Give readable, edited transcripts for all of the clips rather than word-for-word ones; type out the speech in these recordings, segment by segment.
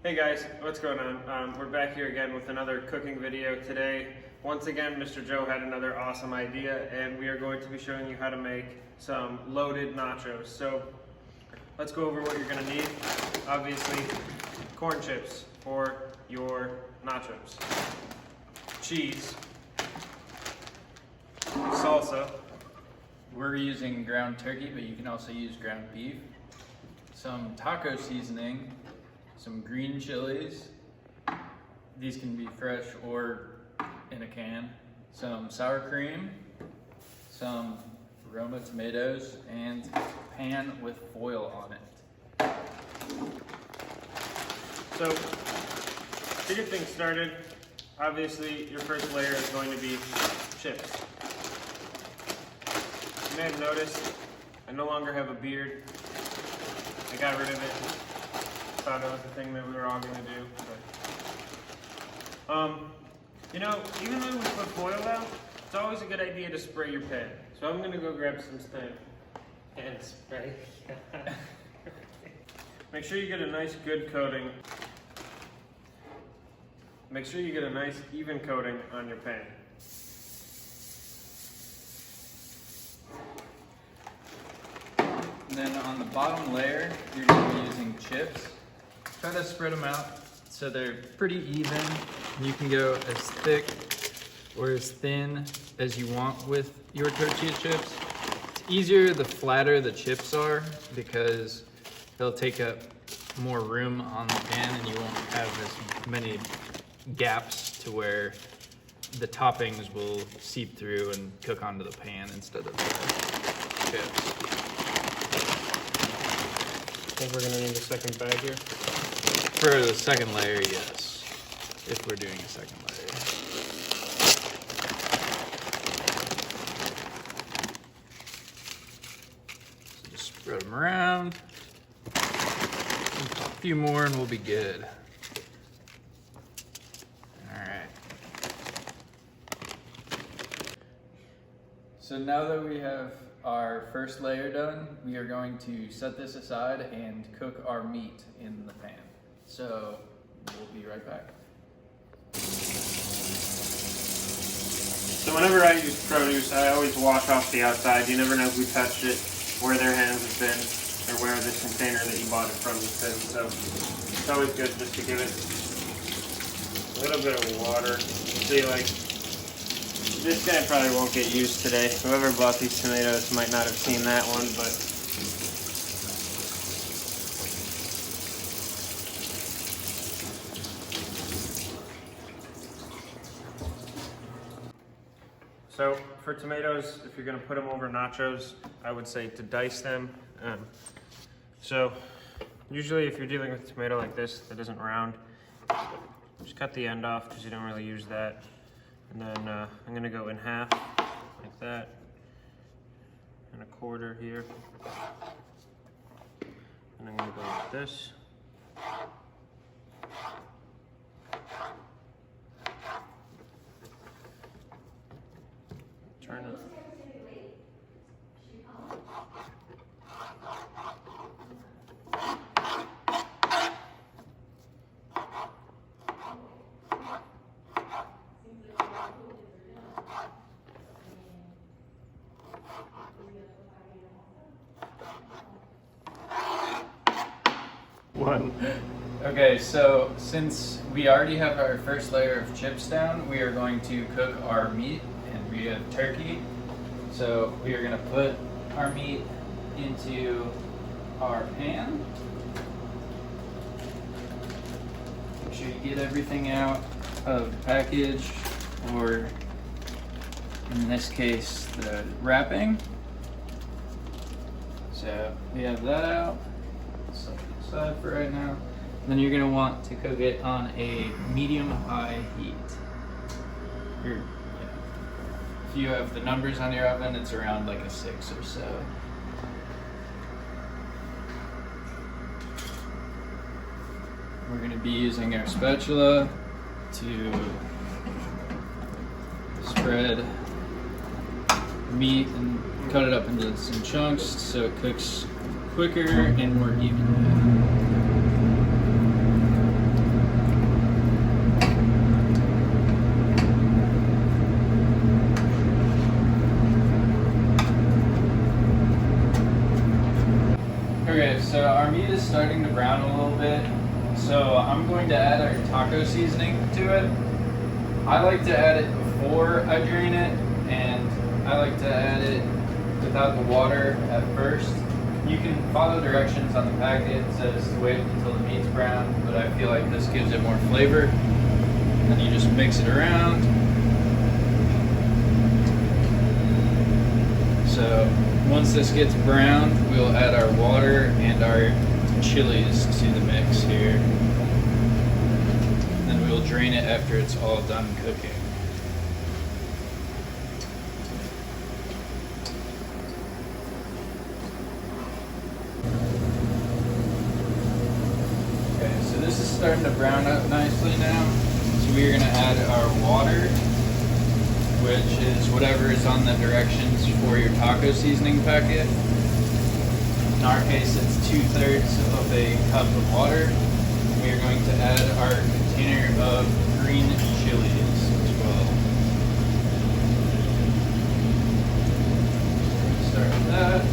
Hey guys, what's going on? We're back here again with another cooking video today. Once again, Mr. Joe had another awesome idea and we are going to be showing you how to make some loaded nachos. So let's go over what you're going to need. Obviously, corn chips for your nachos, cheese, salsa. We're using ground turkey, but you can also use ground beef, some taco seasoning, some green chilies, these can be fresh or in a can, some sour cream, some Roma tomatoes, and a pan with foil on it. So, to get things started, obviously your first layer is going to be chips. You may have noticed I no longer have a beard. I got rid of it. Thought it was the thing that we were all going to do. But, you know, even though we put foil out, it's always a good idea to spray your pan. So I'm going to go grab some hand spray. Make sure you get a nice good coating. Make sure you get a nice even coating on your pan. And then on the bottom layer, you're going to be using chips. Try to spread them out so they're pretty even. You can go as thick or as thin as you want with your tortilla chips. It's easier the flatter the chips are because they'll take up more room on the pan and you won't have as many gaps to where the toppings will seep through and cook onto the pan instead of the chips. I think we're going to need a second bag here. For the second layer, yes. If we're doing a second layer. So just spread them around. A few more and we'll be good. Alright. So now that we have our first layer done, we are going to set this aside and cook our meat in the pan. So we'll be right back. So whenever I use produce, I always wash off the outside. You never know who touched it, where their hands have been, or where the container that you bought it from has been. So it's always good just to give it a little bit of water. See, like, this guy probably won't get used today. Whoever bought these tomatoes might not have seen that one, but so for tomatoes, if you're going to put them over nachos, I would say to dice them. So usually if you're dealing with a tomato like this that isn't round, just cut the end off because you don't really use that. And then I'm going to go in half like that, and a quarter here. And I'm going to go like this. Turn it. One. Okay, so since we already have our first layer of chips down, we are going to cook our meat, and we have turkey. So we are going to put our meat into our pan. Make sure you get everything out of the package, or in this case, the wrapping. So we have that out. Set it aside for right now. Then you're going to want to cook it on a medium-high heat. If you have the numbers on your oven, it's around like a 6 or so. We're going to be using our spatula to spread meat and cut it up into some chunks so it cooks quicker and more evenly. starting to brown a little bit, so I'm going to add our taco seasoning to it. I like to add it before I drain it, and I like to add it without the water at first. You can follow directions on the packet. It says to wait until the meat's brown, but I feel like this gives it more flavor. And then you just mix it around. So once this gets browned, we'll add our water and our chilies to the mix here. Then we'll drain it after it's all done cooking. Okay, so this is starting to brown up nicely now. So we're gonna add our water, which is whatever is on the directions for your taco seasoning packet. In our case, it's 2/3 of a cup of water. We are going to add our container of green chilies as well. Start with that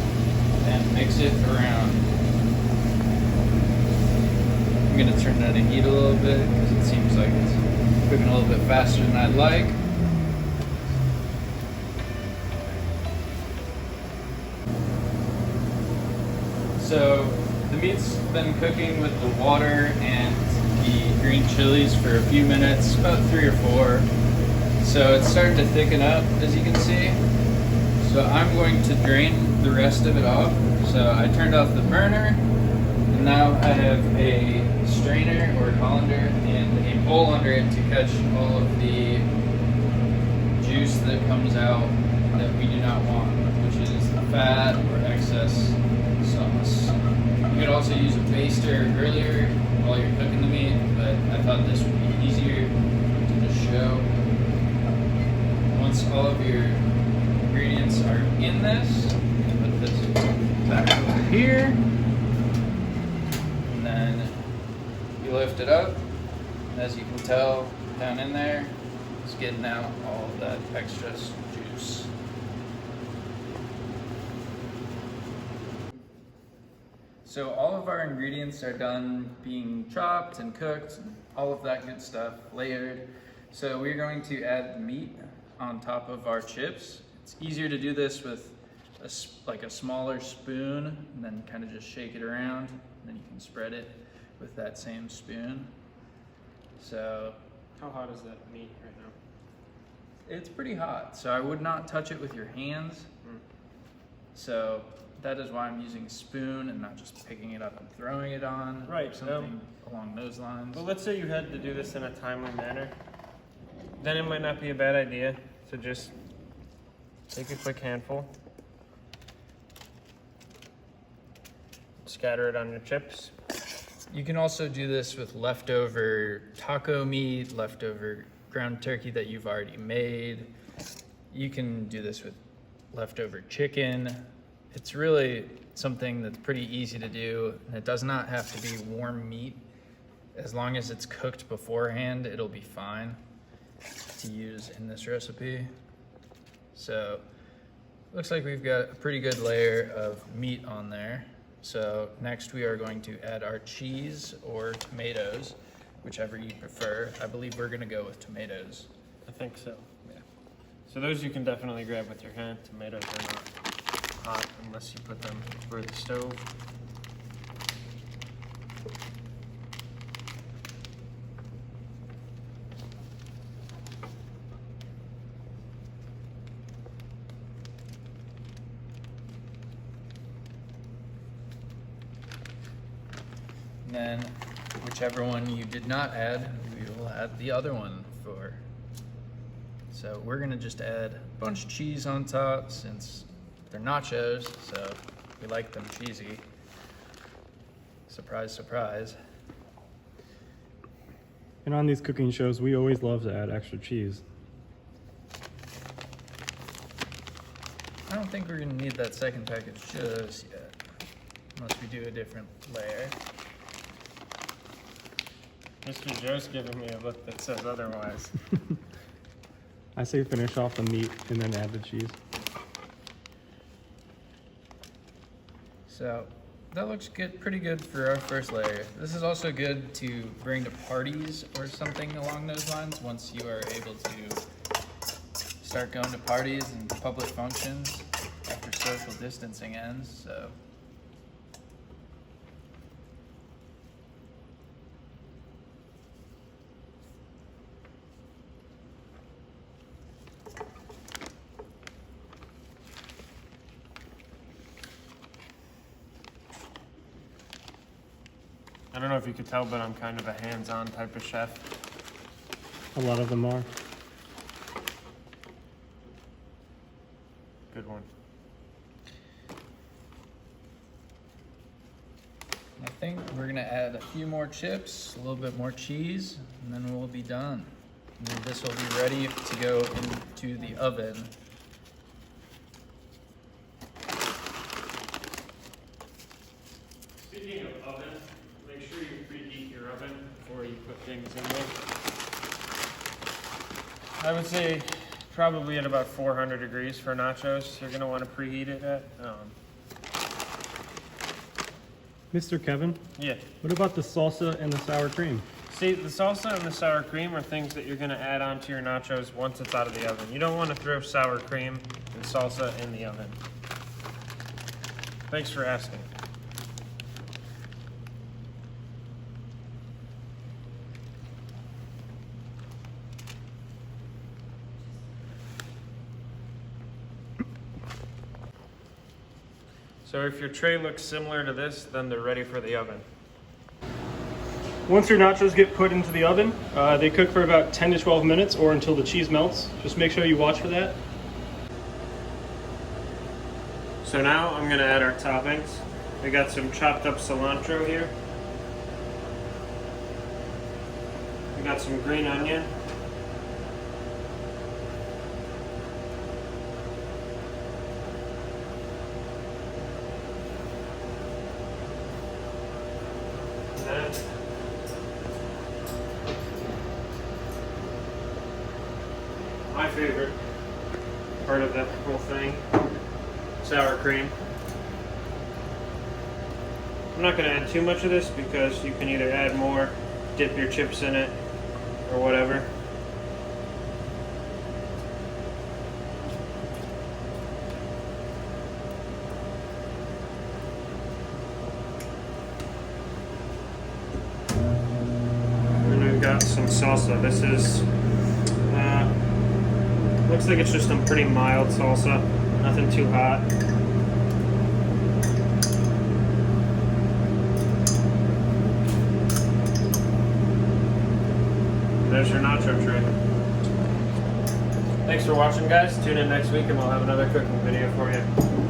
and mix it around. I'm going to turn down the heat a little bit because it seems like it's cooking a little bit faster than I'd like. So the meat's been cooking with the water and the green chilies for a few minutes, about 3 or 4. So it's starting to thicken up, as you can see. So I'm going to drain the rest of it off. So I turned off the burner, and now I have a strainer or a colander and a bowl under it to catch all of the juice that comes out that we do not want, which is fat or excess sauce. You could also use a baster earlier while you're cooking the meat, but I thought this would be easier to just show. Once all of your ingredients are in this, put this back over here, and then you lift it up. As you can tell, down in there, it's getting out all of that extra juice. So all of our ingredients are done being chopped and cooked, and all of that good stuff, layered. So we're going to add the meat on top of our chips. It's easier to do this with a smaller spoon, and then kind of just shake it around, and then you can spread it with that same spoon. So How hot is that meat right now? it's pretty hot, so I would not touch it with your hands. So that is why I'm using a spoon and not just picking it up and throwing it on. Right, Or something along those lines. But let's say you had to do this in a timely manner. Then it might not be a bad idea to just take a quick handful, scatter it on your chips. You can also do this with leftover taco meat, leftover ground turkey that you've already made. You can do this with leftover chicken. It's really something that's pretty easy to do, and it does not have to be warm meat. As long as it's cooked beforehand, it'll be fine to use in this recipe. So looks like we've got a pretty good layer of meat on there. So next we are going to add our cheese or tomatoes, whichever you prefer. I believe we're gonna go with tomatoes. I think so, yeah. So those you can definitely grab with your hand. Tomatoes are not hot unless you put them over the stove. And then whichever one you did not add, we will add the other one for. So we're gonna just add a bunch of cheese on top since they're nachos, so we like them cheesy. Surprise, surprise. And on these cooking shows, we always love to add extra cheese. I don't think we're gonna need that second package just yet, unless we do a different layer. Mr. Joe's giving me a look that says otherwise. I say finish off the meat and then add the cheese. So that looks good, pretty good for our first layer. This is also good to bring to parties or something along those lines once you are able to start going to parties and public functions after social distancing ends, so. I don't know if you could tell, but I'm kind of a hands-on type of chef. A lot of them are. Good one. I think we're gonna add a few more chips, a little bit more cheese, and then we'll be done. And then this will be ready to go into the oven. Speaking of oven, make sure you preheat your oven before you put things in there. I would say probably at about 400 degrees for nachos. You're gonna want to preheat it at. Mr. Kevin, Yeah. what about the salsa and the sour cream? See, the salsa and the sour cream are things that you're gonna add onto your nachos once it's out of the oven. You don't want to throw sour cream and salsa in the oven. Thanks for asking. So if your tray looks similar to this, then they're ready for the oven. Once your nachos get put into the oven, they cook for about 10 to 12 minutes or until the cheese melts. Just make sure you watch for that. So now I'm gonna add our toppings. We got some chopped up cilantro here. We got some green onion. And then my favorite part of the whole thing, sour cream. I'm not going to add too much of this because you can either add more, dip your chips in it, or whatever. And we've got some salsa. This is, looks like it's just some pretty mild salsa, nothing too hot. There's your nacho tray. Thanks for watching, guys. Tune in next week and we'll have another cooking video for you.